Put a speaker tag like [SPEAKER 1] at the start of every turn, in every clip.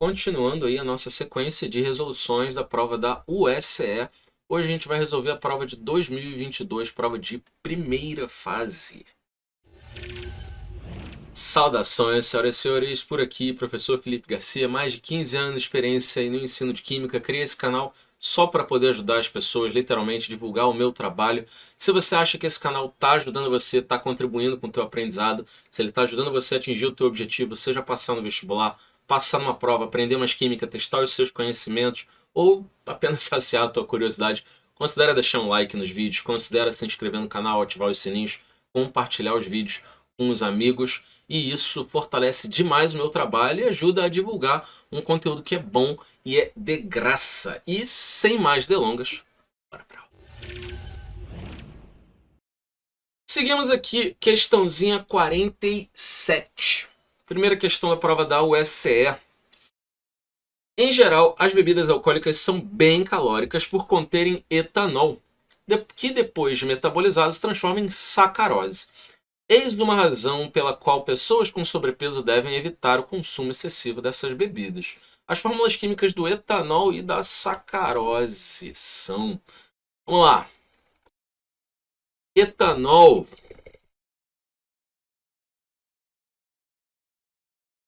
[SPEAKER 1] Continuando aí a nossa sequência de resoluções da prova da USE, hoje a gente vai resolver a prova de 2022, prova de primeira fase. Saudações, senhoras e senhores, por aqui, professor Felipe Garcia, mais de 15 anos de experiência no ensino de Química, criei esse canal só para poder ajudar as pessoas, literalmente divulgar o meu trabalho. Se você acha que esse canal está ajudando você, está contribuindo com o teu aprendizado, se ele está ajudando você a atingir o teu objetivo, seja passar no vestibular, passar numa prova, aprender mais química, testar os seus conhecimentos ou apenas saciar a tua curiosidade, considere deixar um like nos vídeos, considere se inscrever no canal, ativar os sininhos, compartilhar os vídeos com os amigos, e isso fortalece demais o meu trabalho e ajuda a divulgar um conteúdo que é bom e é de graça. E sem mais delongas, bora pra aula. Seguimos aqui, questãozinha 47. Primeira questão da prova da USE. Em geral, as bebidas alcoólicas são bem calóricas por conterem etanol, que depois de metabolizados se transforma em sacarose. Eis uma razão pela qual pessoas com sobrepeso devem evitar o consumo excessivo dessas bebidas. As fórmulas químicas do etanol e da sacarose são... Vamos lá. Etanol.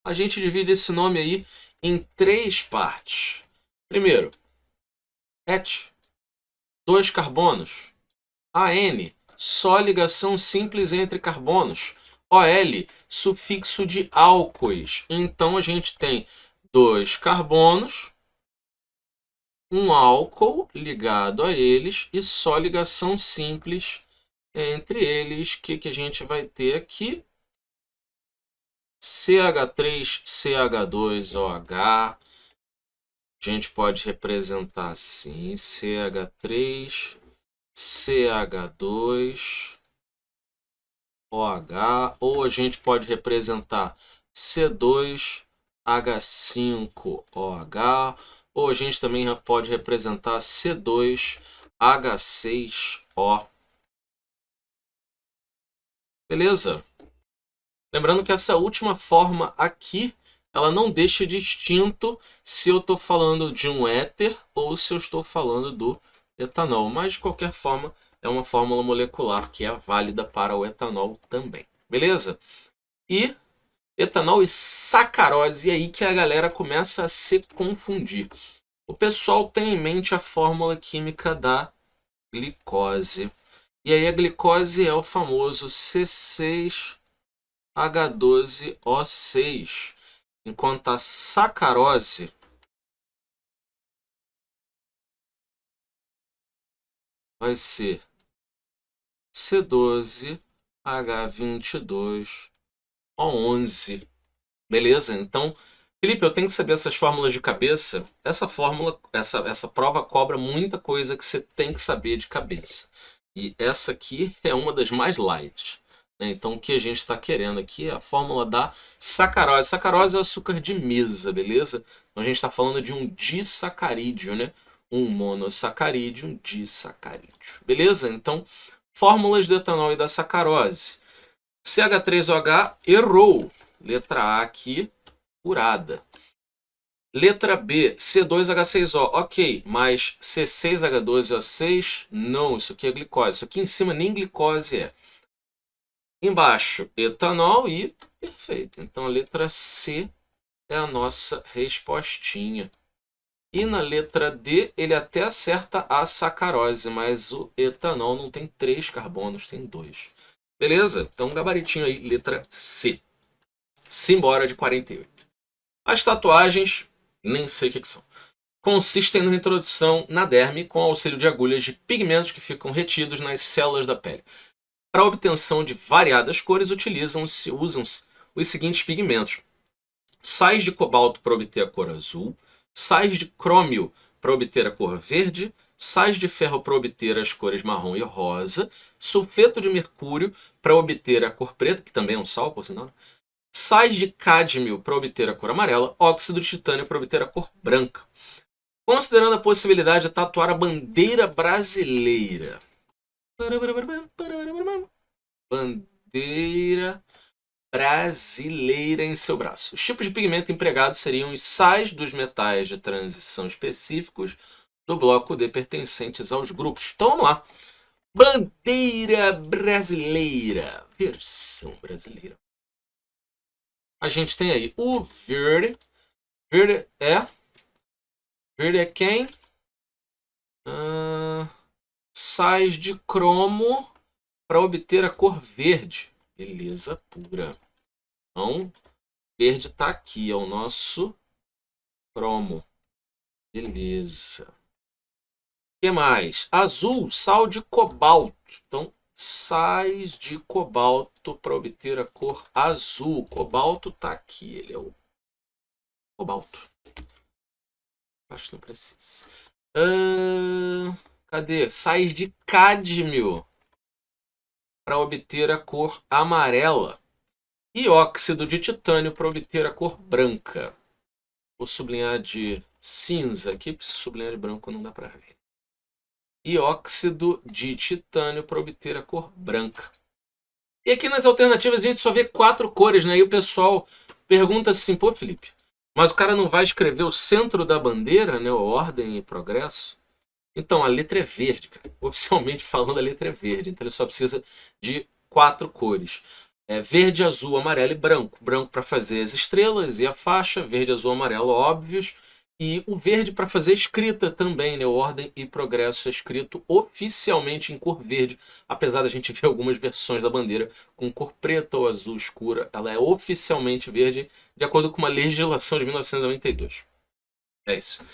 [SPEAKER 1] A gente divide esse nome aí em três partes. Primeiro, et, dois carbonos. AN, só ligação simples entre carbonos. OL, sufixo de álcoois. Então a gente tem dois carbonos, um álcool ligado a eles e só ligação simples entre eles. O que a gente vai ter aqui? CH3CH2OH. A gente pode representar assim: CH3, CH2, OH, ou a gente pode representar C2H5OH, ou a gente também pode representar C2H6O. Beleza? Lembrando que essa última forma aqui, ela não deixa distinto se eu estou falando de um éter ou se eu estou falando do etanol. Mas, de qualquer forma, é uma fórmula molecular que é válida para o etanol também. Beleza? E etanol e sacarose, é aí que a galera começa a se confundir. O pessoal tem em mente a fórmula química da glicose. E aí a glicose é o famoso C6H12O6, enquanto a sacarose vai ser C12H22O11. Beleza? Então, Felipe, eu tenho que saber essas fórmulas de cabeça. Essa fórmula, essa prova cobra muita coisa que você tem que saber de cabeça. E essa aqui é uma das mais light, né? Então, o que a gente está querendo aqui é a fórmula da sacarose. Sacarose é o açúcar de mesa, beleza? Então, a gente está falando de um disacarídeo, né? Um monossacarídeo, um disacarídeo. Beleza? Então, fórmulas do etanol e da sacarose. CH3OH, errou. Letra A aqui, furada. Letra B, C2H6O, ok, mas C6H12O6, não, isso aqui é glicose. Isso aqui em cima nem glicose é. Embaixo, etanol e perfeito. Então a letra C é a nossa respostinha. E na letra D, ele até acerta a sacarose, mas o etanol não tem 3 carbonos, tem 2. Beleza? Então gabaritinho aí, letra C. Simbora de 48. As tatuagens, nem sei o que são, consistem na introdução na derme com auxílio de agulhas de pigmentos que ficam retidos nas células da pele. Para a obtenção de variadas cores, usam-se os seguintes pigmentos: sais de cobalto para obter a cor azul, sais de crômio para obter a cor verde, sais de ferro para obter as cores marrom e rosa, sulfeto de mercúrio para obter a cor preta, que também é um sal, por sinal, sais de cádmio para obter a cor amarela, óxido de titânio para obter a cor branca. Considerando a possibilidade de tatuar a bandeira brasileira. Bandeira brasileira em seu braço. Os tipos de pigmento empregados seriam os sais dos metais de transição específicos do bloco D pertencentes aos grupos. Então vamos lá. Bandeira brasileira. Versão brasileira. A gente tem aí o verde. Verde é quem? Sais de cromo para obter a cor verde. Beleza pura. Então, verde está aqui, é o nosso cromo. Beleza. O que mais? Azul, sal de cobalto. Então, sais de cobalto para obter a cor azul. Cobalto está aqui, ele é o cobalto. Acho que não precisa. Cadê? Sais de cádmio para obter a cor amarela. E óxido de titânio para obter a cor branca. Vou sublinhar de cinza aqui, porque se sublinhar de branco não dá para ver. E óxido de titânio para obter a cor branca. E aqui nas alternativas a gente só vê 4 cores, né? E o pessoal pergunta assim, pô, Felipe, mas o cara não vai escrever o centro da bandeira, né? Ordem e progresso? Então, a letra é verde, cara. Oficialmente falando, a letra é verde. Então ele só precisa de 4 cores. Verde, azul, amarelo e branco. Branco para fazer as estrelas e a faixa. Verde, azul, amarelo, óbvios. E o verde para fazer escrita também, né? Ordem e progresso é escrito oficialmente em cor verde. Apesar da gente ver algumas versões da bandeira com cor preta ou azul escura. Ela é oficialmente verde, de acordo com uma legislação de 1992. É isso.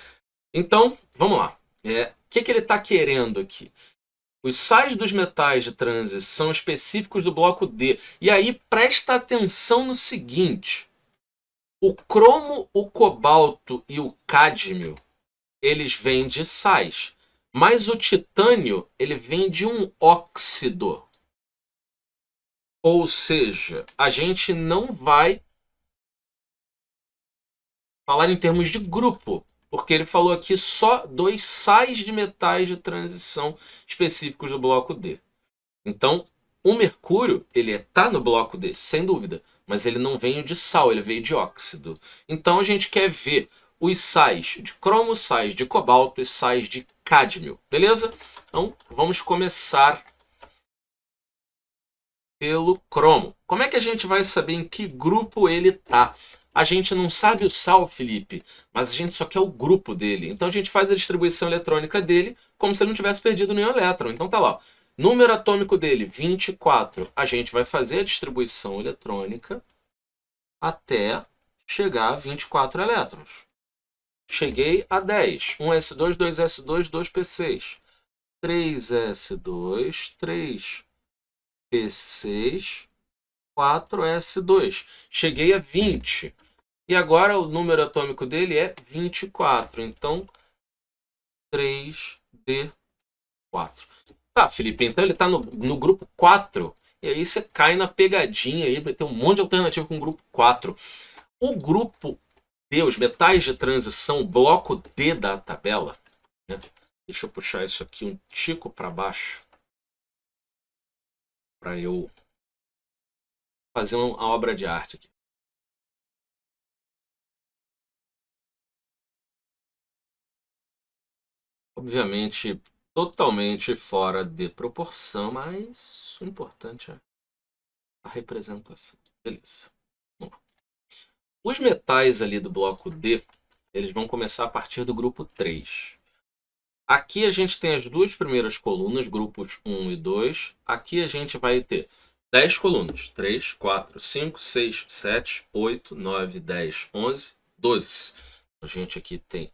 [SPEAKER 1] Então, vamos lá. O que ele está querendo aqui? Os sais dos metais de transição específicos do bloco D. E aí, presta atenção no seguinte. O cromo, o cobalto e o cádmio, eles vêm de sais. Mas o titânio, ele vem de um óxido. Ou seja, a gente não vai falar em termos de grupo. Porque ele falou aqui só 2 sais de metais de transição específicos do bloco D. Então, o mercúrio, ele está no bloco D, sem dúvida. Mas ele não veio de sal, ele veio de óxido. Então a gente quer ver os sais de cromo, sais de cobalto e sais de cádmio. Beleza? Então, vamos começar pelo cromo. Como é que a gente vai saber em que grupo ele está? A gente não sabe o sal, Felipe, mas a gente só quer o grupo dele. Então a gente faz a distribuição eletrônica dele como se ele não tivesse perdido nenhum elétron. Então tá lá. Número atômico dele, 24. A gente vai fazer a distribuição eletrônica até chegar a 24 elétrons. Cheguei a 10. 1s2, 2s2, 2p6. 3s2, 3p6, 4s2. Cheguei a 20. E agora o número atômico dele é 24. Então, 3d4. Tá, Felipe, então ele está no grupo 4. E aí você cai na pegadinha aí, vai ter um monte de alternativa com o grupo 4. O grupo D, os metais de transição, bloco D da tabela, né? Deixa eu puxar isso aqui um tico para baixo para eu fazer uma obra de arte aqui. Obviamente, totalmente fora de proporção, mas o importante é a representação. Beleza. Bom, os metais ali do bloco D, eles vão começar a partir do grupo 3. Aqui a gente tem as duas primeiras colunas, grupos 1 e 2. Aqui a gente vai ter 10 colunas. 3, 4, 5, 6, 7, 8, 9, 10, 11, 12. A gente aqui tem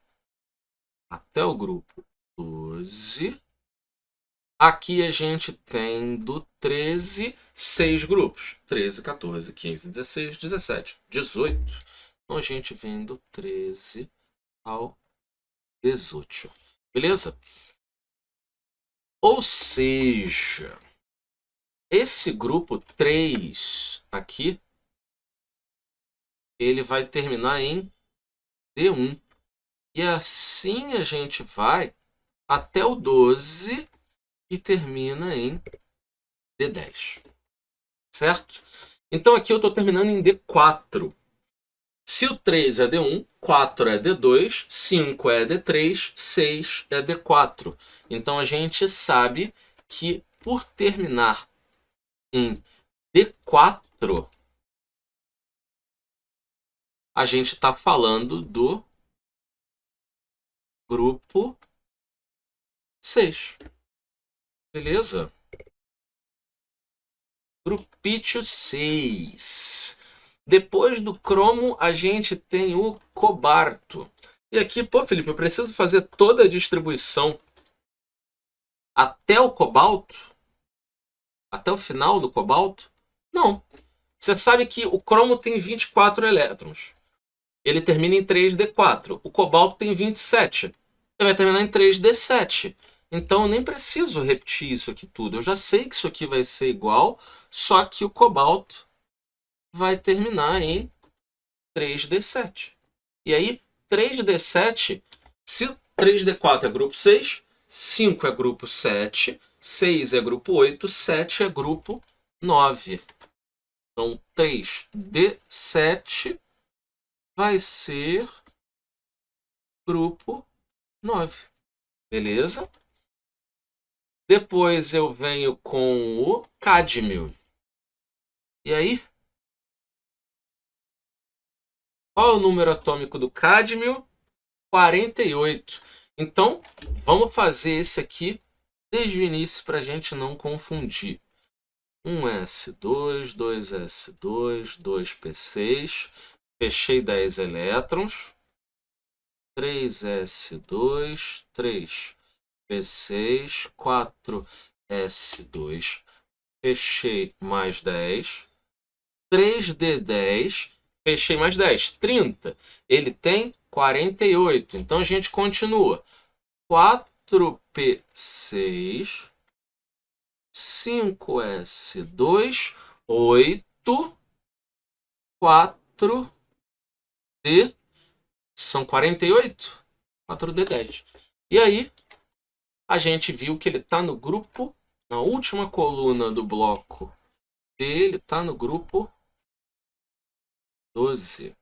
[SPEAKER 1] até o grupo 12. Aqui a gente tem do 13, 6 grupos. 13, 14, 15, 16, 17, 18. Então a gente vem do 13 ao 18. Beleza? Ou seja, esse grupo 3 aqui, ele vai terminar em D1. E assim a gente vai até o 12 e termina em D10. Certo? Então aqui eu estou terminando em D4. Se o 3 é D1, 4 é D2, 5 é D3, 6 é D4. Então a gente sabe que por terminar em D4, a gente está falando do grupo 6. Beleza? Grupítio 6. Depois do cromo, a gente tem o cobalto. E aqui, pô, Felipe, eu preciso fazer toda a distribuição até o cobalto? Até o final do cobalto? Não. Você sabe que o cromo tem 24 elétrons. Ele termina em 3d4. O cobalto tem 27. Ele vai terminar em 3d7. Então eu nem preciso repetir isso aqui tudo. Eu já sei que isso aqui vai ser igual, só que o cobalto vai terminar em 3d7. E aí, 3d7, se 3d4 é grupo 6, 5 é grupo 7, 6 é grupo 8, 7 é grupo 9. Então, 3d7 vai ser grupo 9. Beleza? Depois eu venho com o cádmio. E aí? Qual é o número atômico do cádmio? 48. Então, vamos fazer esse aqui desde o início para a gente não confundir. 1s2, 2s2, 2p6. Fechei 10 elétrons. 3s2, 3p6, 4s2. Fechei mais 10. 3d10. Fechei mais 10. 30. Ele tem 48. Então a gente continua. 4p6, 5s2, 8, 4d, são 48, 4d10. E aí, a gente viu que ele está no grupo, na última coluna do bloco D, ele está no grupo 12.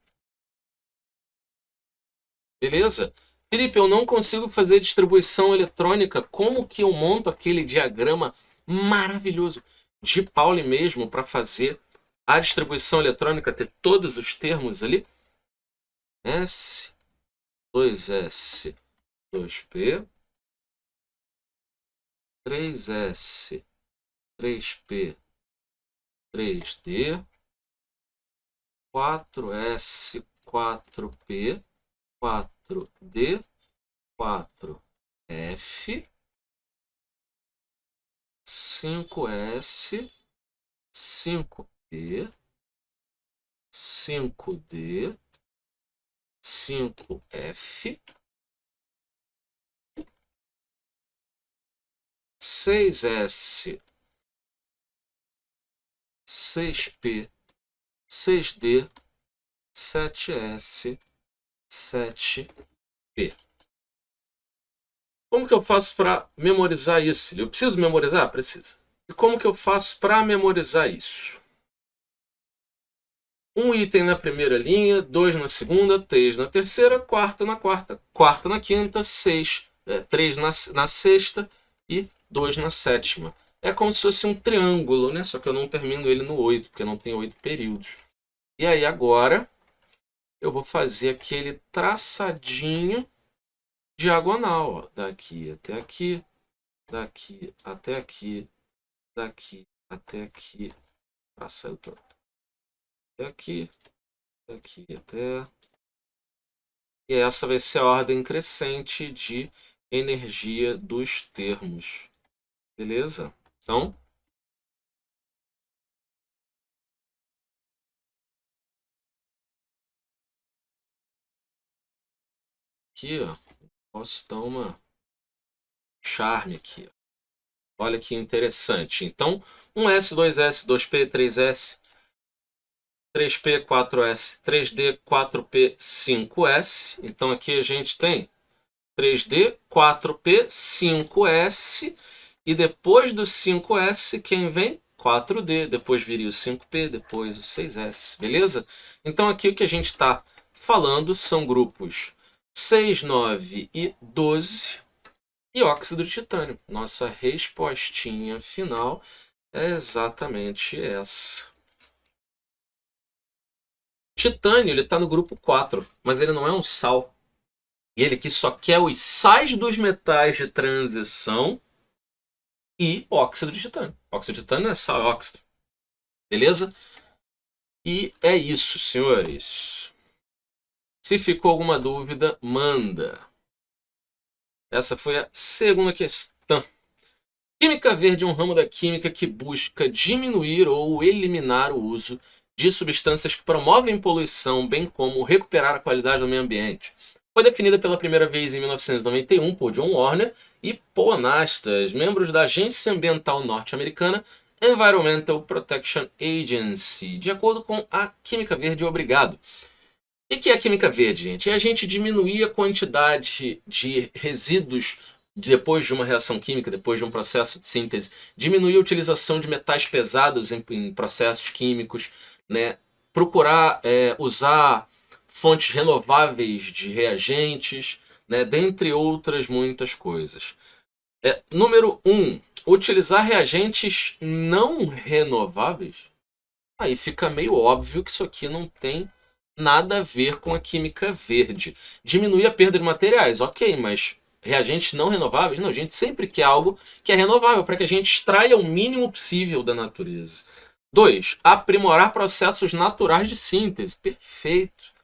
[SPEAKER 1] Beleza? Felipe, eu não consigo fazer distribuição eletrônica. Como que eu monto aquele diagrama maravilhoso de Pauli mesmo para fazer a distribuição eletrônica, ter todos os termos ali? S, 2S, 2P, 3S, 3P, 3D, 4S, 4P, 4D, 4F, 5S, 5P, 5D, 5F, 6S, 6P, 6D, 7S, 7P. Como que eu faço para memorizar isso? Eu preciso memorizar? Preciso. E como que eu faço para memorizar isso? Um item na primeira linha, 2 na segunda, 3 na terceira, quarto na quarta, quarto na quinta, 3 na sexta e 2 na sétima. É como se fosse um triângulo, né? Só que eu não termino ele no 8, porque não tem 8 períodos. E aí agora eu vou fazer aquele traçadinho diagonal, ó. Daqui até aqui, daqui até aqui, daqui até aqui, traçando todo. Até aqui, daqui até... E essa vai ser a ordem crescente de energia dos termos. Beleza? Então, aqui, ó, posso dar uma charme aqui. Olha que interessante. Então, 1S, 2S, 2P, 3S, 3P, 4S, 3D, 4P, 5S. Então, aqui a gente tem 3D, 4P, 5S. E depois do 5S, quem vem? 4D, depois viria o 5P, depois o 6S, beleza? Então aqui o que a gente está falando são grupos 6, 9 e 12 e óxido de titânio. Nossa respostinha final é exatamente essa. Titânio, ele está no grupo 4, mas ele não é um sal. E ele aqui só quer os sais dos metais de transição e óxido de titânio. Óxido de titânio é sal, é óxido. Beleza? E é isso, senhores. Se ficou alguma dúvida, manda. Essa foi a segunda questão. Química verde é um ramo da química que busca diminuir ou eliminar o uso de substâncias que promovem poluição, bem como recuperar a qualidade do meio ambiente. Foi definida pela primeira vez em 1991 por John Warner e Paul Anastas, membros da Agência Ambiental Norte-Americana Environmental Protection Agency, de acordo com a Química Verde. Obrigado. O que é a química verde, gente? É a gente diminuir a quantidade de resíduos depois de uma reação química, depois de um processo de síntese, diminuir a utilização de metais pesados em processos químicos, né? Procurar usar fontes renováveis de reagentes, né? Dentre outras muitas coisas. Número 1, utilizar reagentes não renováveis. Aí fica meio óbvio que isso aqui não tem nada a ver com a química verde. Diminuir a perda de materiais, ok, mas reagentes não renováveis? Não, a gente sempre quer algo que é renovável, para que a gente extraia o mínimo possível da natureza. 2. Aprimorar processos naturais de síntese. Perfeito.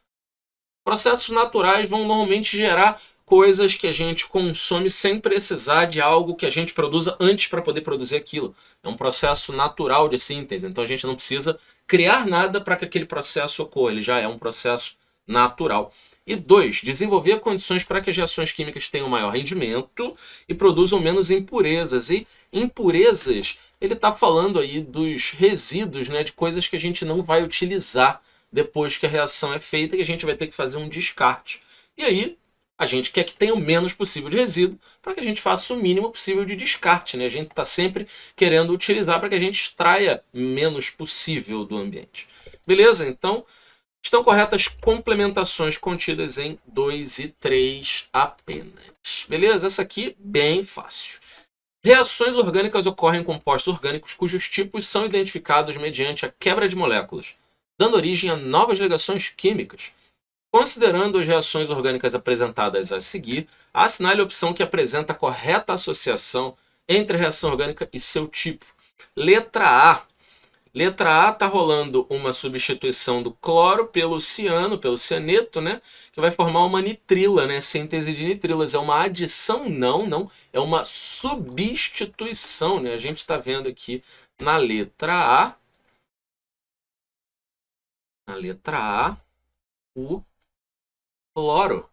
[SPEAKER 1] Processos naturais vão normalmente gerar coisas que a gente consome sem precisar de algo que a gente produza antes para poder produzir aquilo. É um processo natural de síntese, então a gente não precisa criar nada para que aquele processo ocorra, ele já é um processo natural. E 2, desenvolver condições para que as reações químicas tenham maior rendimento e produzam menos impurezas. E impurezas, ele está falando aí dos resíduos, né, de coisas que a gente não vai utilizar depois que a reação é feita, e a gente vai ter que fazer um descarte. E aí, a gente quer que tenha o menos possível de resíduo para que a gente faça o mínimo possível de descarte, né? A gente está sempre querendo utilizar para que a gente extraia menos possível do ambiente. Beleza? Então, estão corretas complementações contidas em 2 e 3 apenas. Beleza? Essa aqui, bem fácil. Reações orgânicas ocorrem em compostos orgânicos cujos tipos são identificados mediante a quebra de moléculas, dando origem a novas ligações químicas. Considerando as reações orgânicas apresentadas a seguir, assinale a opção que apresenta a correta associação entre a reação orgânica e seu tipo. Letra A. Letra A está rolando uma substituição do cloro pelo ciano, pelo cianeto, né? Que vai formar uma nitrila, né? Síntese de nitrilas. É uma adição? Não, não. É uma substituição, né? A gente está vendo aqui na letra A. Na letra A, o cloro,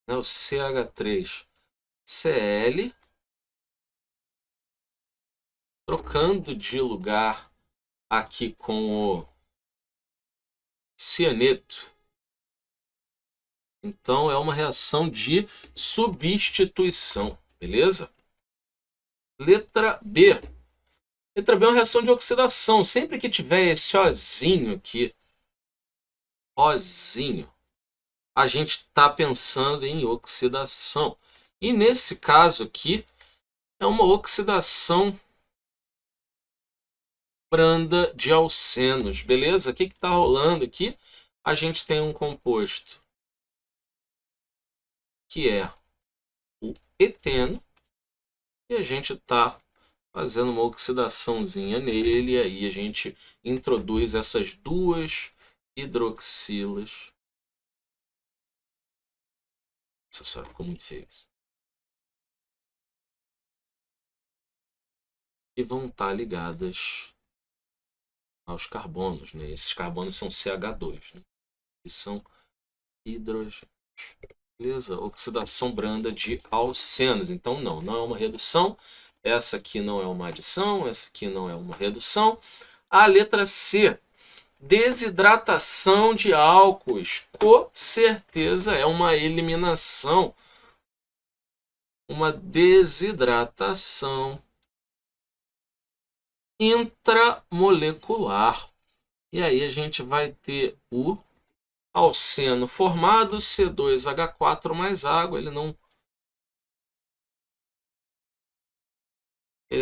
[SPEAKER 1] né, o CH3Cl, trocando de lugar aqui com o cianeto. Então é uma reação de substituição, beleza? Letra B. Letra B é uma reação de oxidação. Sempre que tiver esse ozinho aqui, ozinho, a gente está pensando em oxidação. E nesse caso aqui, é uma oxidação branda de alcenos, beleza? O que está rolando aqui? A gente tem um composto que é o eteno, e a gente está fazendo uma oxidaçãozinha nele, e aí a gente introduz essas duas hidroxilas. Essa senhora ficou muito feia. E vão estar ligadas aos carbonos, né? Esses carbonos são CH2, né? E são hidrogênios. Beleza? Oxidação branda de alcenos. Então não é uma redução. Essa aqui não é uma adição, essa aqui não é uma redução. A letra C, desidratação de álcoois. Com certeza é uma eliminação. Uma desidratação intramolecular. E aí a gente vai ter o alceno formado, C2H4 mais água. Ele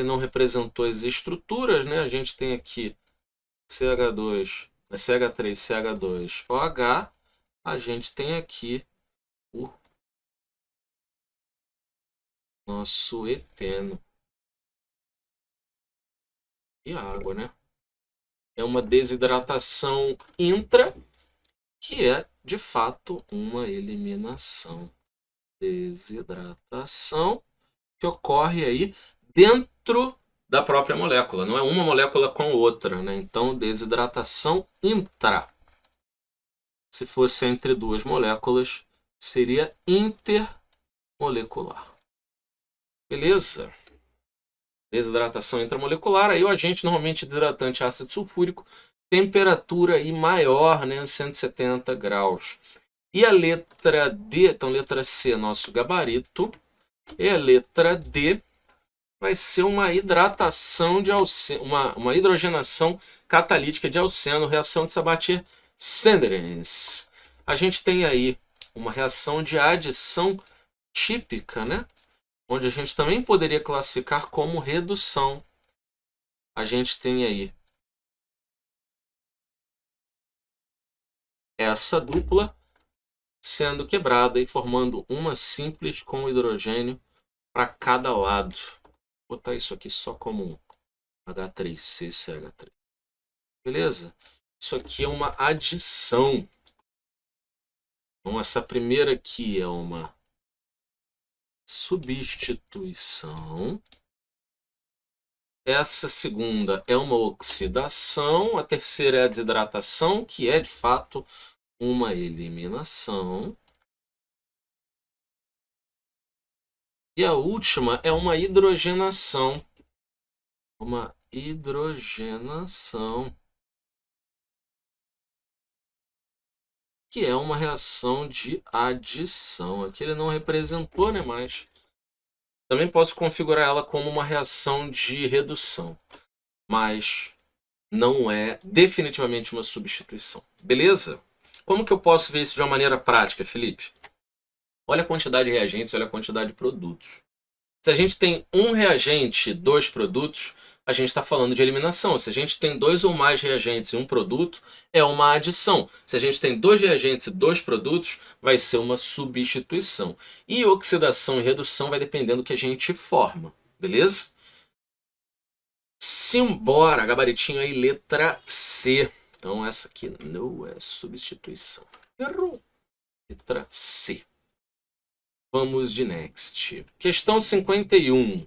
[SPEAKER 1] não representou as estruturas, né? A gente tem aqui CH2, CH3, CH2, OH. A gente tem aqui o nosso eteno e água, né? É uma desidratação intra, que é, de fato, uma eliminação. Desidratação que ocorre aí dentro da própria molécula, não é uma molécula com outra, né? Então, desidratação intra. Se fosse entre duas moléculas, seria intermolecular. Beleza? Desidratação intramolecular, aí o agente normalmente desidratante ácido sulfúrico, temperatura aí maior, né, 170 graus. E a letra D, então letra C, nosso gabarito, e a letra D vai ser uma hidratação de alceno, uma hidrogenação catalítica de alceno, reação de Sabatier-Senderens. A gente tem aí uma reação de adição típica, né? Onde a gente também poderia classificar como redução. A gente tem aí essa dupla sendo quebrada e formando uma simples com hidrogênio para cada lado. Vou botar isso aqui só como um H3CCH3. Beleza? Isso aqui é uma adição. Então, essa primeira aqui é uma substituição. Essa segunda é uma oxidação. A terceira é a desidratação, que é de fato uma eliminação. E a última é uma hidrogenação. Uma hidrogenação, que é uma reação de adição. Aqui ele não representou, né? Mas também posso configurar ela como uma reação de redução. Mas não é definitivamente uma substituição. Beleza? Como que eu posso ver isso de uma maneira prática, Felipe? Olha a quantidade de reagentes, olha a quantidade de produtos. Se a gente tem um reagente e dois produtos, a gente está falando de eliminação. Se a gente tem dois ou mais reagentes e um produto, é uma adição. Se a gente tem dois reagentes e dois produtos, vai ser uma substituição. E oxidação e redução vai dependendo do que a gente forma. Beleza? Simbora, gabaritinho aí, letra C. Então essa aqui não é substituição. Errou. Letra C. Vamos de next. Questão 51.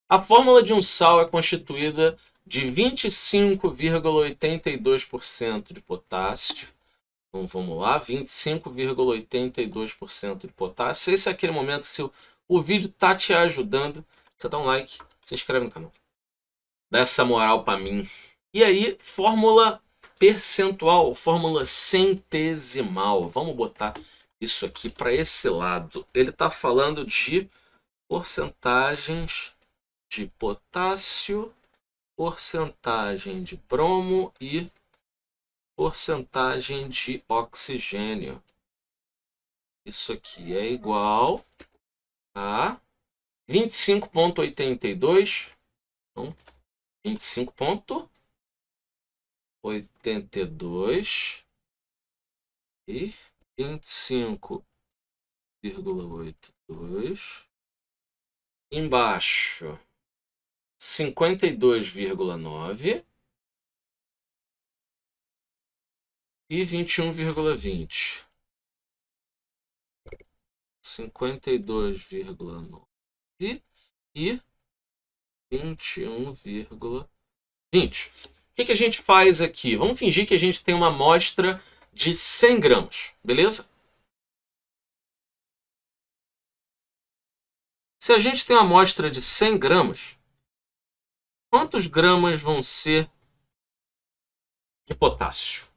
[SPEAKER 1] A fórmula de um sal é constituída de 25,82% de potássio. Então vamos lá, 25,82% de potássio. Esse é aquele momento que se o vídeo tá te ajudando, você dá um like, se inscreve no canal. Dá essa moral para mim. E aí, fórmula percentual, fórmula centesimal. Vamos botar isso aqui para esse lado. Ele está falando de porcentagens de potássio, porcentagem de bromo e porcentagem de oxigênio. Isso aqui é igual a 25,82. Então, 25,82 e 25,82. Embaixo, 52,9 e 21,20. 52,9 e 21,20. O que a gente faz aqui? Vamos fingir que a gente tem uma amostra de 100 gramas, beleza? Se a gente tem uma amostra de 100 gramas, quantos gramas vão ser de potássio?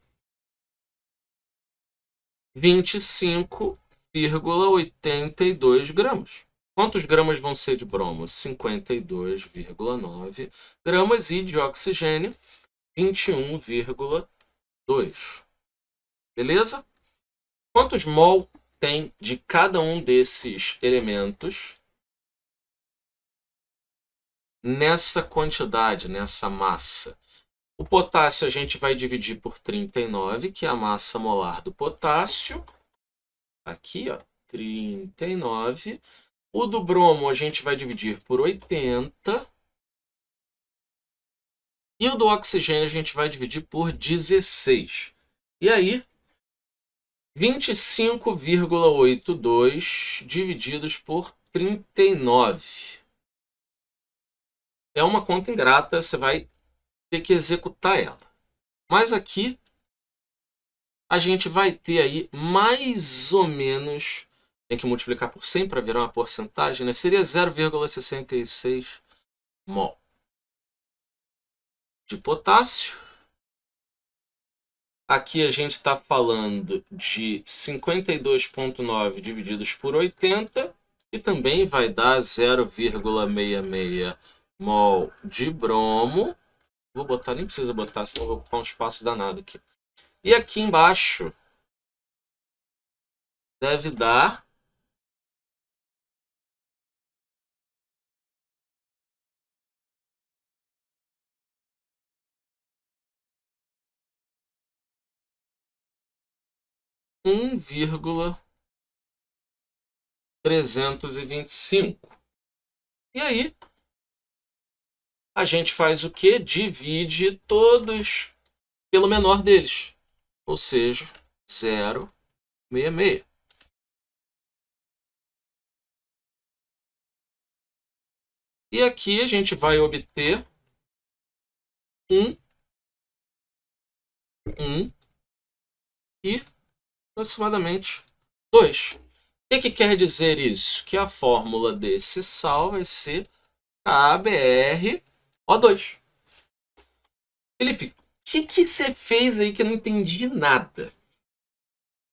[SPEAKER 1] 25,82 gramas. Quantos gramas vão ser de bromo? 52,9 gramas e de oxigênio, 21,2. Beleza? Quantos mol tem de cada um desses elementos nessa quantidade, nessa massa? O potássio a gente vai dividir por 39, que é a massa molar do potássio. Aqui, ó, 39. O do bromo a gente vai dividir por 80. E o do oxigênio a gente vai dividir por 16. E aí, 25,82 divididos por 39. É uma conta ingrata, você vai ter que executar ela. Mas aqui a gente vai ter aí mais ou menos, tem que multiplicar por 100 para virar uma porcentagem, né? Seria 0,66 mol de potássio. Aqui a gente está falando de 52,9 divididos por 80, e também vai dar 0,66 mol de bromo. Vou botar, nem precisa botar, senão vou ocupar um espaço danado aqui. E aqui embaixo deve dar 1,325. E aí a gente faz o quê? Divide todos pelo menor deles, ou seja, 0,66. E aqui a gente vai obter 1 e aproximadamente 2. O que quer dizer isso? Que a fórmula desse sal vai ser KBrO2. Felipe, o que você fez aí que eu não entendi nada?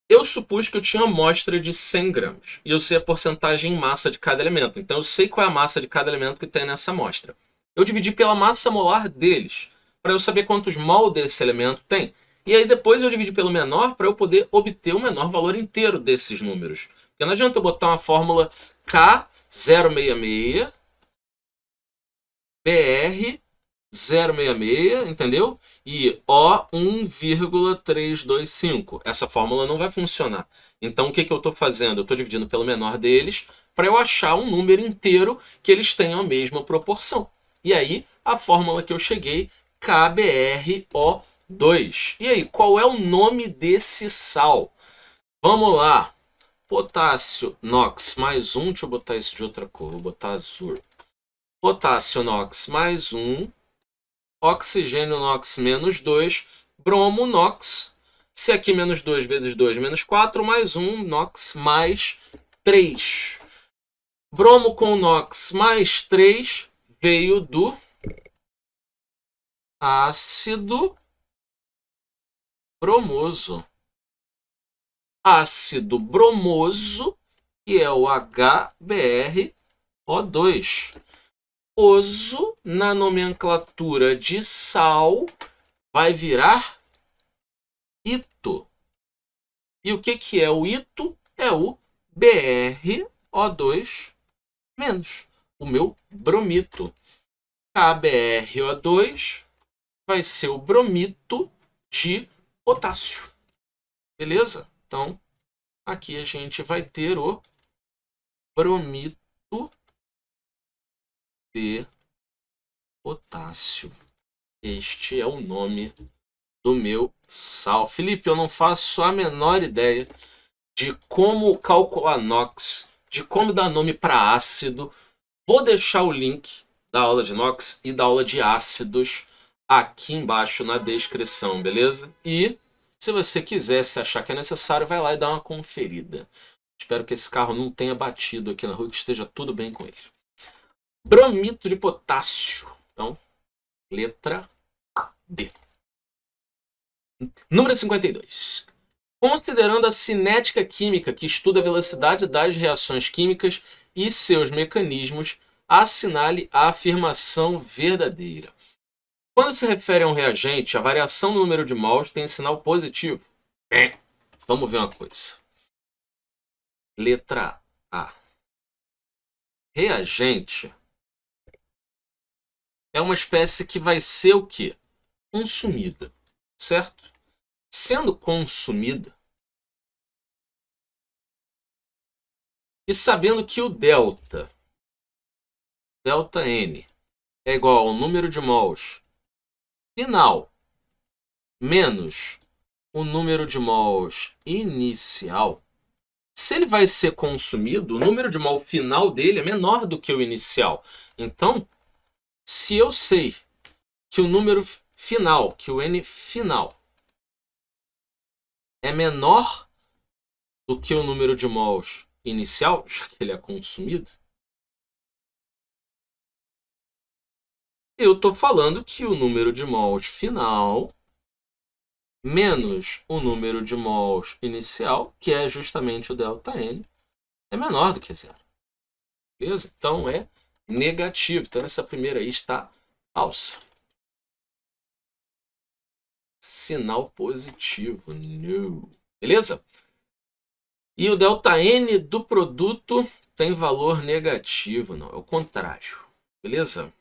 [SPEAKER 1] Eu supus que eu tinha uma amostra de 100 gramas. E eu sei a porcentagem em massa de cada elemento. Então eu sei qual é a massa de cada elemento que tem nessa amostra. Eu dividi pela massa molar deles, para eu saber quantos mol desse elemento tem. E aí depois eu dividi pelo menor para eu poder obter o menor valor inteiro desses números. Porque não adianta eu botar uma fórmula K066, BR 0,66, entendeu? E O 1,325. Essa fórmula não vai funcionar. Então o que eu estou fazendo? Eu estou dividindo pelo menor deles para eu achar um número inteiro que eles tenham a mesma proporção. E aí a fórmula que eu cheguei, KBrO2. E aí, qual é o nome desse sal? Vamos lá. Potássio NOx mais 1. Deixa eu botar isso de outra cor. Vou botar azul. Potássio NOx mais 1. Oxigênio NOx menos 2, bromo NOx, se aqui menos 2 vezes 2 menos 4, mais 1, NOx mais 3. Bromo com NOx mais 3 veio do ácido bromoso. Ácido bromoso, que é o HBrO2. Oso, na nomenclatura de sal, vai virar ito. E o que é o ito? É o BrO2 menos, o meu bromito. KBrO2 vai ser o bromito de potássio. Beleza? Então, aqui a gente vai ter o bromito de potássio. Este é o nome do meu sal. Felipe, eu não faço a menor ideia de como calcular NOx, de como dar nome para ácido. Vou deixar o link da aula de NOx e da aula de ácidos aqui embaixo na descrição, beleza? E se você quiser, se achar que é necessário, vai lá e dá uma conferida. Espero que esse carro não tenha batido aqui na rua, que esteja tudo bem com ele. Bromito de potássio. Então, letra B. Número 52. Considerando a cinética química, que estuda a velocidade das reações químicas e seus mecanismos, assinale a afirmação verdadeira. Quando se refere a um reagente, a variação no número de mols tem sinal positivo. Vamos ver uma coisa. Letra A. Reagente é uma espécie que vai ser o quê? Consumida, certo? Sendo consumida, e sabendo que o delta N, é igual ao número de mols final menos o número de mols inicial, se ele vai ser consumido, o número de mol final dele é menor do que o inicial. Então, se eu sei que o número final, que o N final, é menor do que o número de mols inicial, já que ele é consumido, eu estou falando que o número de mols final menos o número de mols inicial, que é justamente o ΔN, é menor do que zero. Beleza? Então é negativo. Então essa primeira aí está falsa. Sinal positivo. No. Beleza? E o ΔN do produto tem valor negativo. Não, é o contrário. Beleza?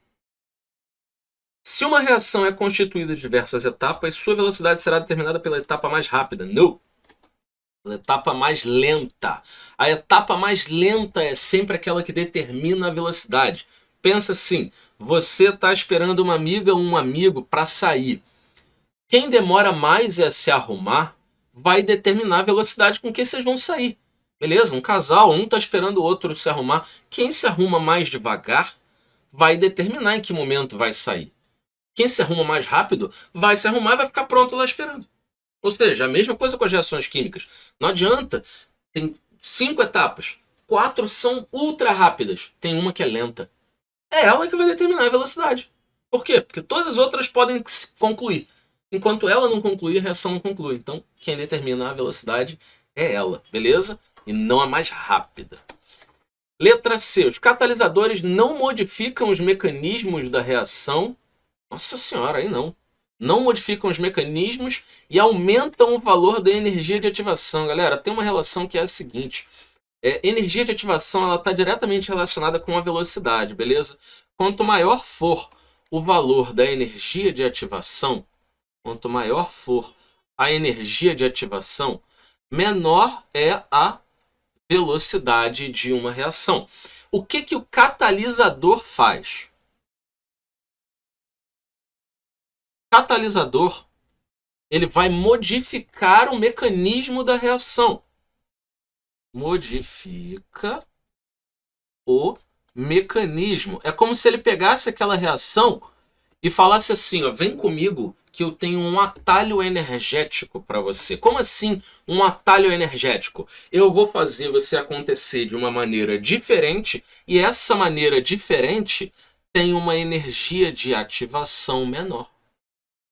[SPEAKER 1] Se uma reação é constituída de diversas etapas, sua velocidade será determinada pela etapa mais rápida. Não! Pela etapa mais lenta. A etapa mais lenta é sempre aquela que determina a velocidade. Pensa assim, você está esperando uma amiga ou um amigo para sair. Quem demora mais a se arrumar vai determinar a velocidade com que vocês vão sair. Beleza? Um casal, um está esperando o outro se arrumar. Quem se arruma mais devagar vai determinar em que momento vai sair. Quem se arruma mais rápido vai se arrumar e vai ficar pronto lá esperando. Ou seja, a mesma coisa com as reações químicas. Não adianta. Tem 5 etapas. 4 são ultra rápidas. Tem uma que é lenta. É ela que vai determinar a velocidade. Por quê? Porque todas as outras podem concluir. Enquanto ela não concluir, a reação não conclui. Então, quem determina a velocidade é ela, beleza? E não a mais rápida. Letra C. Os catalisadores não modificam os mecanismos da reação. Nossa senhora, aí não. Não modificam os mecanismos e aumentam o valor da energia de ativação. Galera, tem uma relação que é a seguinte. Energia de ativação ela está diretamente relacionada com a velocidade, beleza? Quanto maior for o valor da energia de ativação, quanto maior for a energia de ativação, menor é a velocidade de uma reação. O que o catalisador faz? O catalisador ele vai modificar o mecanismo da reação. Modifica o mecanismo. É como se ele pegasse aquela reação e falasse assim, ó, vem comigo que eu tenho um atalho energético para você. Como assim um atalho energético? Eu vou fazer você acontecer de uma maneira diferente e essa maneira diferente tem uma energia de ativação menor.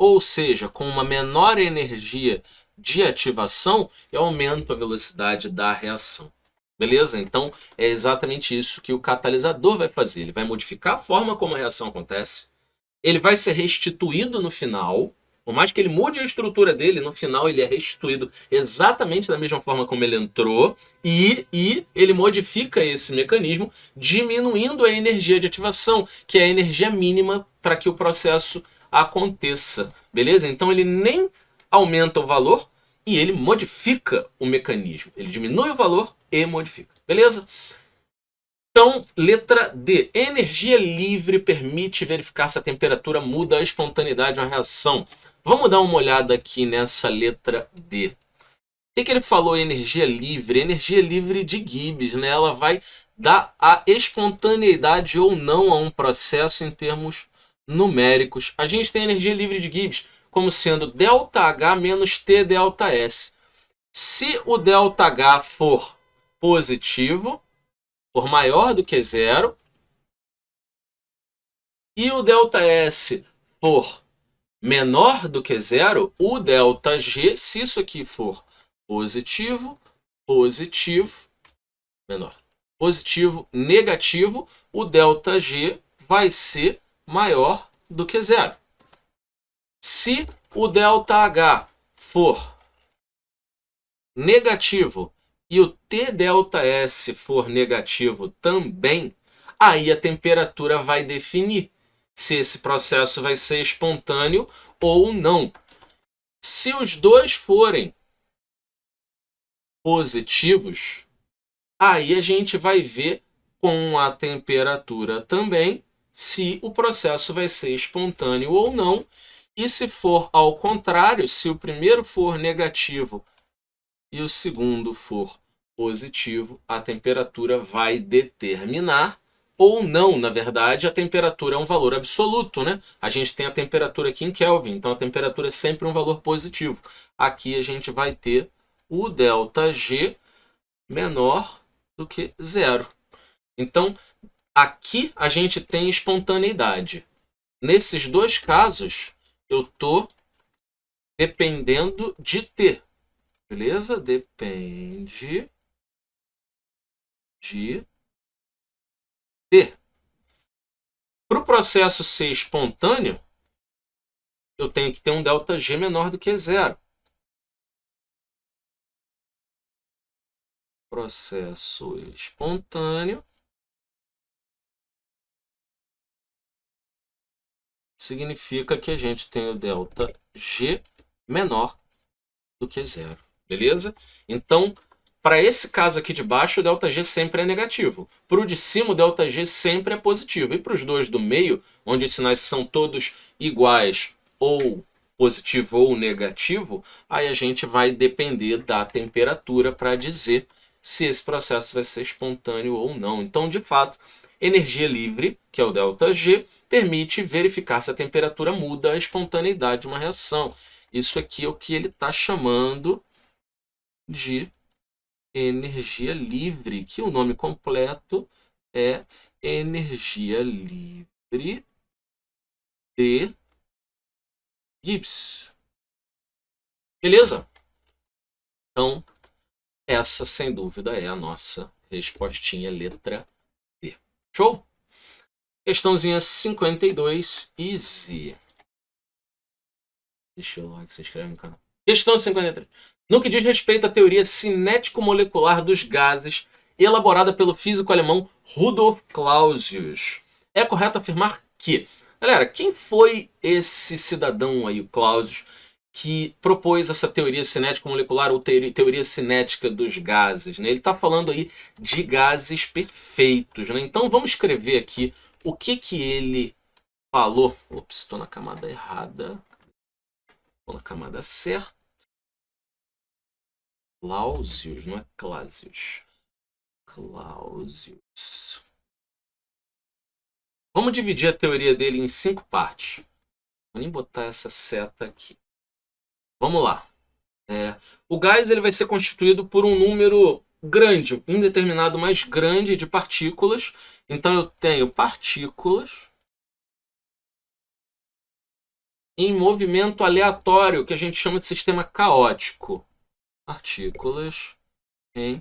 [SPEAKER 1] Ou seja, com uma menor energia de ativação, eu aumento a velocidade da reação. Beleza? Então, é exatamente isso que o catalisador vai fazer. Ele vai modificar a forma como a reação acontece. Ele vai ser restituído no final. Por mais que ele mude a estrutura dele, no final ele é restituído exatamente da mesma forma como ele entrou. E ele modifica esse mecanismo, diminuindo a energia de ativação, que é a energia mínima para que o processo aconteça. Beleza? Então ele nem aumenta o valor e ele modifica o mecanismo. Ele diminui o valor e modifica. Beleza? Então, letra D. Energia livre permite verificar se a temperatura muda a espontaneidade de uma reação. Vamos dar uma olhada aqui nessa letra D. O que ele falou energia livre? Energia livre de Gibbs, né? Ela vai dar a espontaneidade ou não a um processo em termos numéricos. A gente tem energia livre de Gibbs como sendo ΔH menos T ΔS. Se o ΔH for positivo, for maior do que zero, e o ΔS for menor do que zero, o ΔG, se isso aqui for positivo, menor. positivo, negativo, o ΔG vai ser maior do que zero. Se o ΔH for negativo e o TΔS for negativo também, aí a temperatura vai definir se esse processo vai ser espontâneo ou não. Se os dois forem positivos, aí a gente vai ver com a temperatura também se o processo vai ser espontâneo ou não. E se for ao contrário, se o primeiro for negativo e o segundo for positivo, a temperatura vai determinar ou não. Na verdade, a temperatura é um valor absoluto, né? A gente tem a temperatura aqui em Kelvin, então a temperatura é sempre um valor positivo. Aqui a gente vai ter o ΔG menor do que zero. Então, aqui a gente tem espontaneidade. Nesses dois casos, eu estou dependendo de T. Beleza? Depende de T. Para o processo ser espontâneo, eu tenho que ter um ΔG menor do que zero. Processo espontâneo significa que a gente tem o ΔG menor do que zero. Beleza? Então, para esse caso aqui de baixo, o ΔG sempre é negativo. Para o de cima, o ΔG sempre é positivo. E para os dois do meio, onde os sinais são todos iguais, ou positivo ou negativo, aí a gente vai depender da temperatura para dizer se esse processo vai ser espontâneo ou não. Então, de fato, energia livre, que é o ΔG, permite verificar se a temperatura muda a espontaneidade de uma reação. Isso aqui é o que ele está chamando de energia livre, que o nome completo é energia livre de Gibbs. Beleza? Então, essa sem dúvida é a nossa respostinha letra D. Show? Questãozinha 52, easy. Deixa eu like, se inscreve no canal. Questão 53. No que diz respeito à teoria cinético-molecular dos gases, elaborada pelo físico alemão Rudolf Clausius, é correto afirmar que... Galera, quem foi esse cidadão aí, o Clausius, que propôs essa teoria cinético-molecular ou teoria cinética dos gases? Né? Ele está falando aí de gases perfeitos. Né? Então vamos escrever aqui o que ele falou. Ops, estou na camada errada. Estou na camada certa. Clausius, não é Clausius. Clausius. Vamos dividir a teoria dele em 5 partes. Vou nem botar essa seta aqui. Vamos lá. O gás ele vai ser constituído por um número grande, indeterminado, mais grande de partículas. Então eu tenho partículas em movimento aleatório, que a gente chama de sistema caótico. Partículas em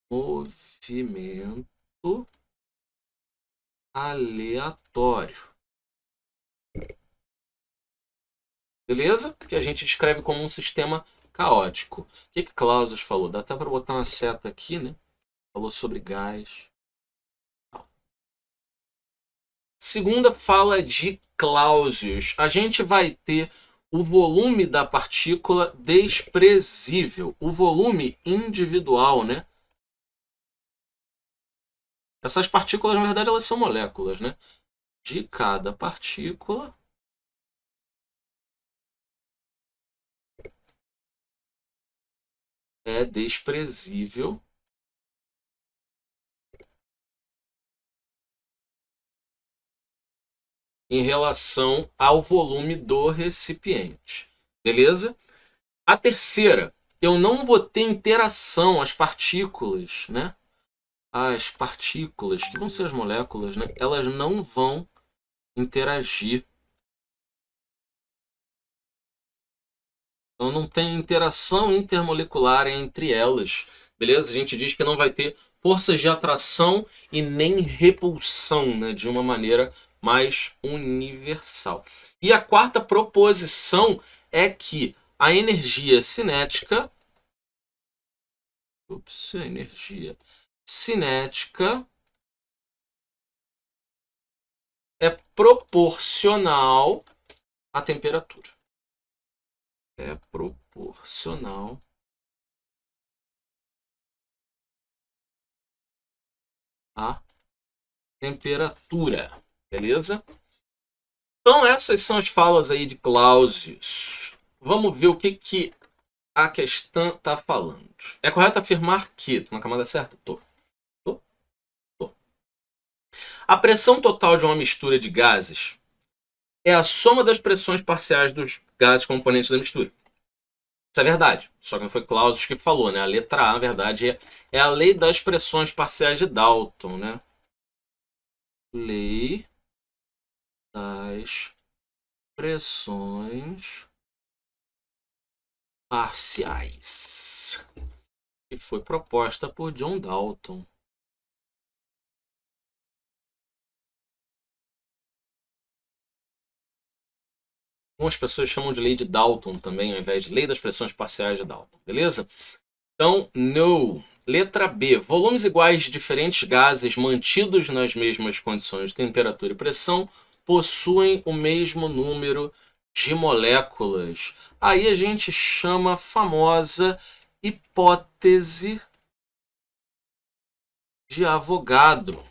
[SPEAKER 1] movimento aleatório. Beleza? Que a gente descreve como um sistema caótico. O que Clausius falou? Dá até para botar uma seta aqui, né? Falou sobre gás. Segunda fala de Clausius. A gente vai ter o volume da partícula desprezível. O volume individual, né? Essas partículas, na verdade, elas são moléculas, né? De cada partícula é desprezível em relação ao volume do recipiente. Beleza? A terceira, eu não vou ter interação, as partículas, né? As partículas, que vão ser as moléculas, né? Elas não vão interagir. Então não tem interação intermolecular entre elas. beleza? A gente diz que não vai ter forças de atração e nem repulsão, né, de uma maneira mais universal. E a quarta proposição é que a energia cinética, a energia cinética é proporcional à temperatura. É proporcional à temperatura, beleza? Então essas são as falas aí de Clausius. Vamos ver o que a questão está falando. É correto afirmar que... Tô na camada certa? Tô. Tô. Tô. A pressão total de uma mistura de gases é a soma das pressões parciais dos gases componentes da mistura. Isso é verdade. Só que não foi Clausius que falou, né? A letra A, na verdade, é a lei das pressões parciais de Dalton, né? Lei das pressões parciais, que foi proposta por John Dalton. Algumas pessoas chamam de lei de Dalton também, ao invés de lei das pressões parciais de Dalton, beleza? Então, no. Letra B. Volumes iguais de diferentes gases mantidos nas mesmas condições de temperatura e pressão possuem o mesmo número de moléculas. Aí a gente chama a famosa hipótese de Avogadro.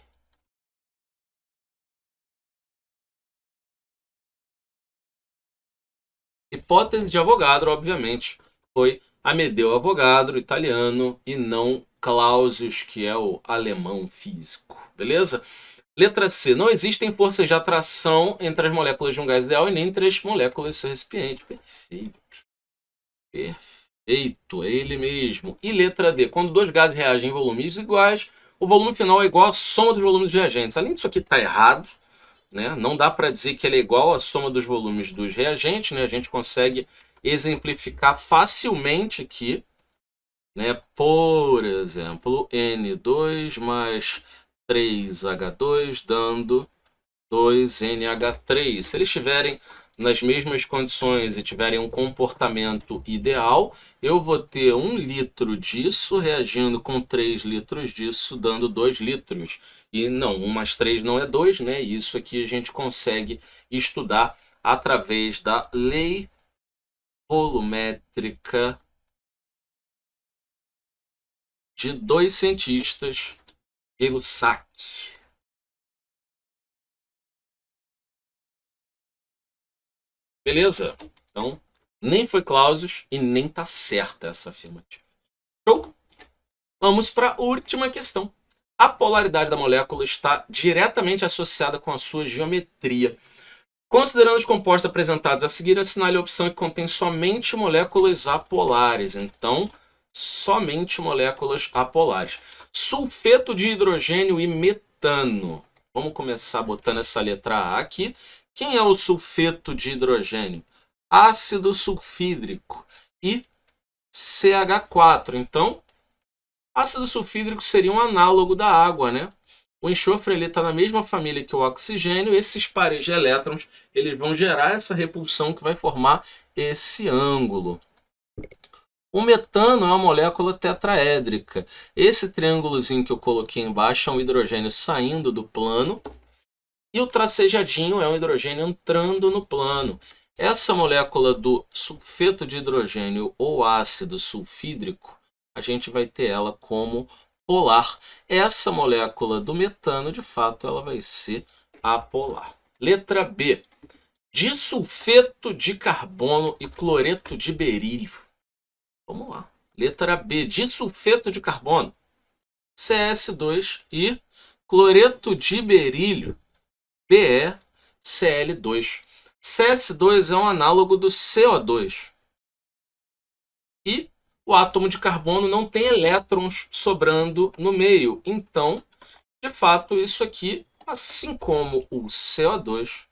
[SPEAKER 1] Hipótese de Avogadro, obviamente, foi Amedeo Avogadro, italiano, e não Clausius, que é o alemão físico. Beleza? Letra C. Não existem forças de atração entre as moléculas de um gás ideal e nem entre as moléculas do seu recipiente. Perfeito. Perfeito. É ele mesmo. E letra D. Quando dois gases reagem em volumes iguais, o volume final é igual à soma dos volumes dos reagentes. Além disso aqui está errado, né? Não dá para dizer que ele é igual à soma dos volumes dos reagentes, né? A gente consegue exemplificar facilmente aqui, né? Por exemplo, N2 mais 3H2 dando 2NH3. Se eles estiverem nas mesmas condições e tiverem um comportamento ideal, eu vou ter 1 litro disso reagindo com 3 litros disso, dando 2 litros. E não, 1 mais 3 não é 2, né? Isso aqui a gente consegue estudar através da lei volumétrica de dois cientistas, Gay-Lussac. Beleza? Então, nem foi Clausius e nem tá certa essa afirmativa. Show? Vamos para a última questão. A polaridade da molécula está diretamente associada com a sua geometria. Considerando os compostos apresentados a seguir, assinale a opção que contém somente moléculas apolares. Então, somente moléculas apolares. Sulfeto de hidrogênio e metano. Vamos começar botando essa letra A aqui. Quem é o sulfeto de hidrogênio? Ácido sulfídrico e CH4. Então, ácido sulfídrico seria um análogo da água, né? O enxofre está na mesma família que o oxigênio. Esses pares de elétrons eles vão gerar essa repulsão que vai formar esse ângulo. O metano é uma molécula tetraédrica. Esse triângulozinho que eu coloquei embaixo é um hidrogênio saindo do plano. E o tracejadinho é um hidrogênio entrando no plano. Essa molécula do sulfeto de hidrogênio ou ácido sulfídrico, a gente vai ter ela como polar. Essa molécula do metano, de fato, ela vai ser apolar. Letra B. Disulfeto de carbono e cloreto de berílio. Vamos lá. Letra B. Disulfeto de carbono, CS2 e cloreto de berílio, BeCl2. CS2 é um análogo do CO2. E o átomo de carbono não tem elétrons sobrando no meio. Então, de fato, isso aqui, assim como o CO2,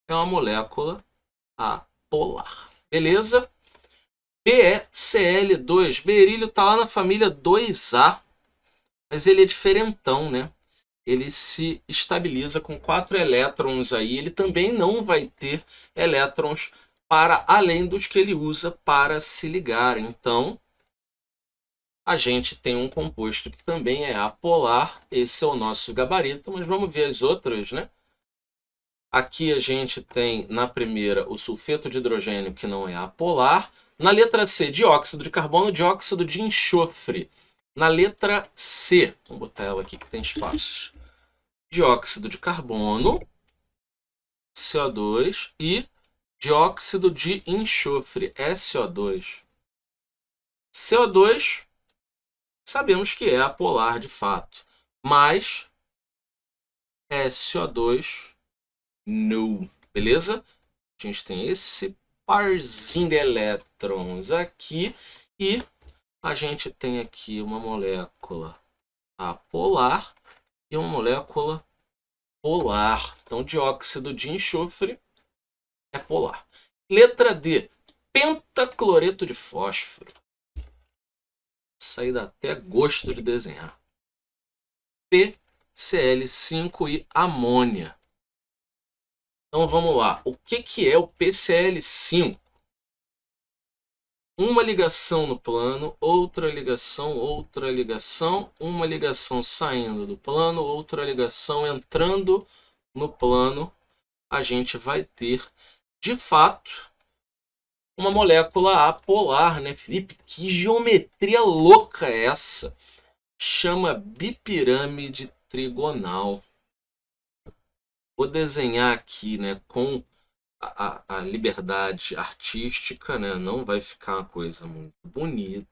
[SPEAKER 1] é uma molécula apolar. Beleza? BeCl2. Berílio está lá na família 2A, mas ele é diferentão, né? Ele se estabiliza com 4 elétrons aí. Ele também não vai ter elétrons para além dos que ele usa para se ligar. Então, a gente tem um composto que também é apolar. Esse é o nosso gabarito, mas vamos ver as outras, né? Aqui a gente tem, na primeira, o sulfeto de hidrogênio, que não é apolar. Na letra C, dióxido de carbono, dióxido de enxofre. Na letra C, vamos botar ela aqui que tem espaço. Dióxido de carbono, CO2, e dióxido de enxofre, SO2. CO2, sabemos que é apolar de fato, mas SO2, não. Beleza? A gente tem esse parzinho de elétrons aqui e a gente tem aqui uma molécula apolar e uma molécula polar. Então, dióxido de enxofre é polar. Letra D, pentacloreto de fósforo. Isso aí dá até gosto de desenhar. PCl5 e amônia. Então vamos lá. O que é o PCl5? Uma ligação no plano, outra ligação, uma ligação saindo do plano, outra ligação entrando no plano. A gente vai ter, de fato, uma molécula apolar, né, Felipe? Que geometria louca é essa? Chama bipirâmide trigonal. Vou desenhar aqui, né, com a liberdade artística, né? Não vai ficar uma coisa muito bonita.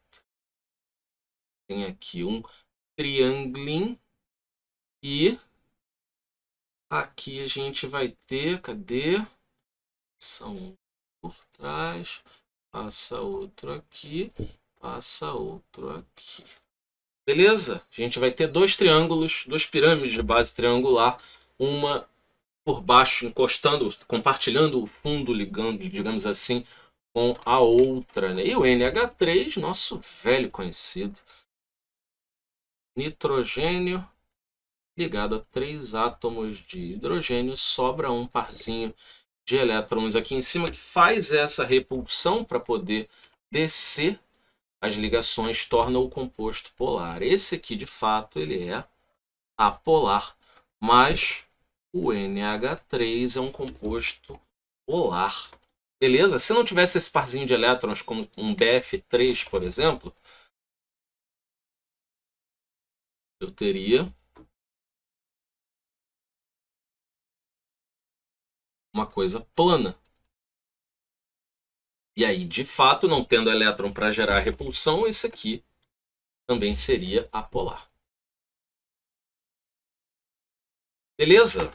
[SPEAKER 1] Tem aqui um triângulo e aqui a gente vai ter, cadê? Passa um por trás, passa outro aqui, passa outro aqui. Beleza? A gente vai ter dois triângulos, duas pirâmides de base triangular, uma por baixo encostando, compartilhando o fundo, ligando, digamos assim, com a outra, né? E o NH3, nosso velho conhecido, nitrogênio ligado a 3 átomos de hidrogênio, sobra um parzinho de elétrons aqui em cima que faz essa repulsão para poder descer as ligações, torna o composto polar. Esse aqui, de fato, ele é apolar, mas o NH3 é um composto polar. Beleza? Se não tivesse esse parzinho de elétrons, como um BF3, por exemplo, eu teria uma coisa plana. E aí, de fato, não tendo elétron para gerar repulsão, esse aqui também seria apolar. Beleza?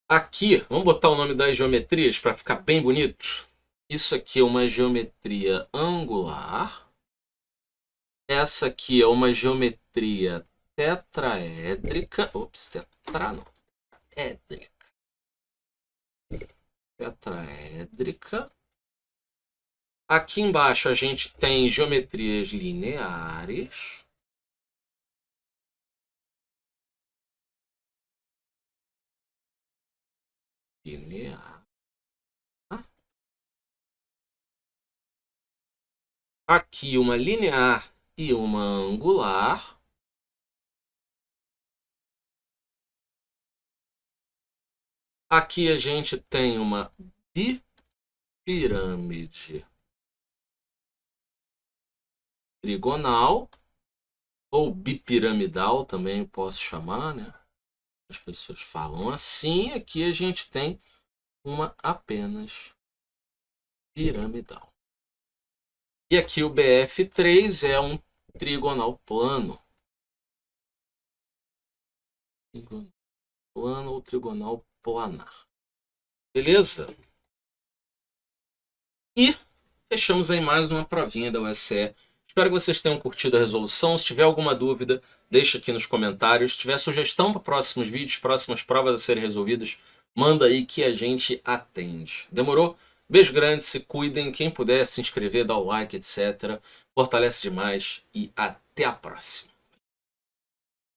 [SPEAKER 1] Aqui, vamos botar o nome das geometrias para ficar bem bonito. Isso aqui é uma geometria angular. Essa aqui é uma geometria tetraédrica. Ops, tetra não. Édrica. Tetraédrica. Aqui embaixo a gente tem geometrias lineares. Linear. Aqui uma linear e uma angular. Aqui a gente tem uma bipirâmide trigonal, ou bipiramidal também posso chamar, né? As pessoas falam assim. Aqui a gente tem uma apenas piramidal. E aqui o BF3 é um trigonal plano. Trigonal plano ou trigonal planar. Beleza? E fechamos aí mais uma provinha da USE. Espero que vocês tenham curtido a resolução. Se tiver alguma dúvida, deixa aqui nos comentários. Se tiver sugestão para próximos vídeos, próximas provas a serem resolvidas, manda aí que a gente atende. Demorou? Beijo grande, se cuidem. Quem puder se inscrever, dá o like, etc. Fortalece demais e até a próxima.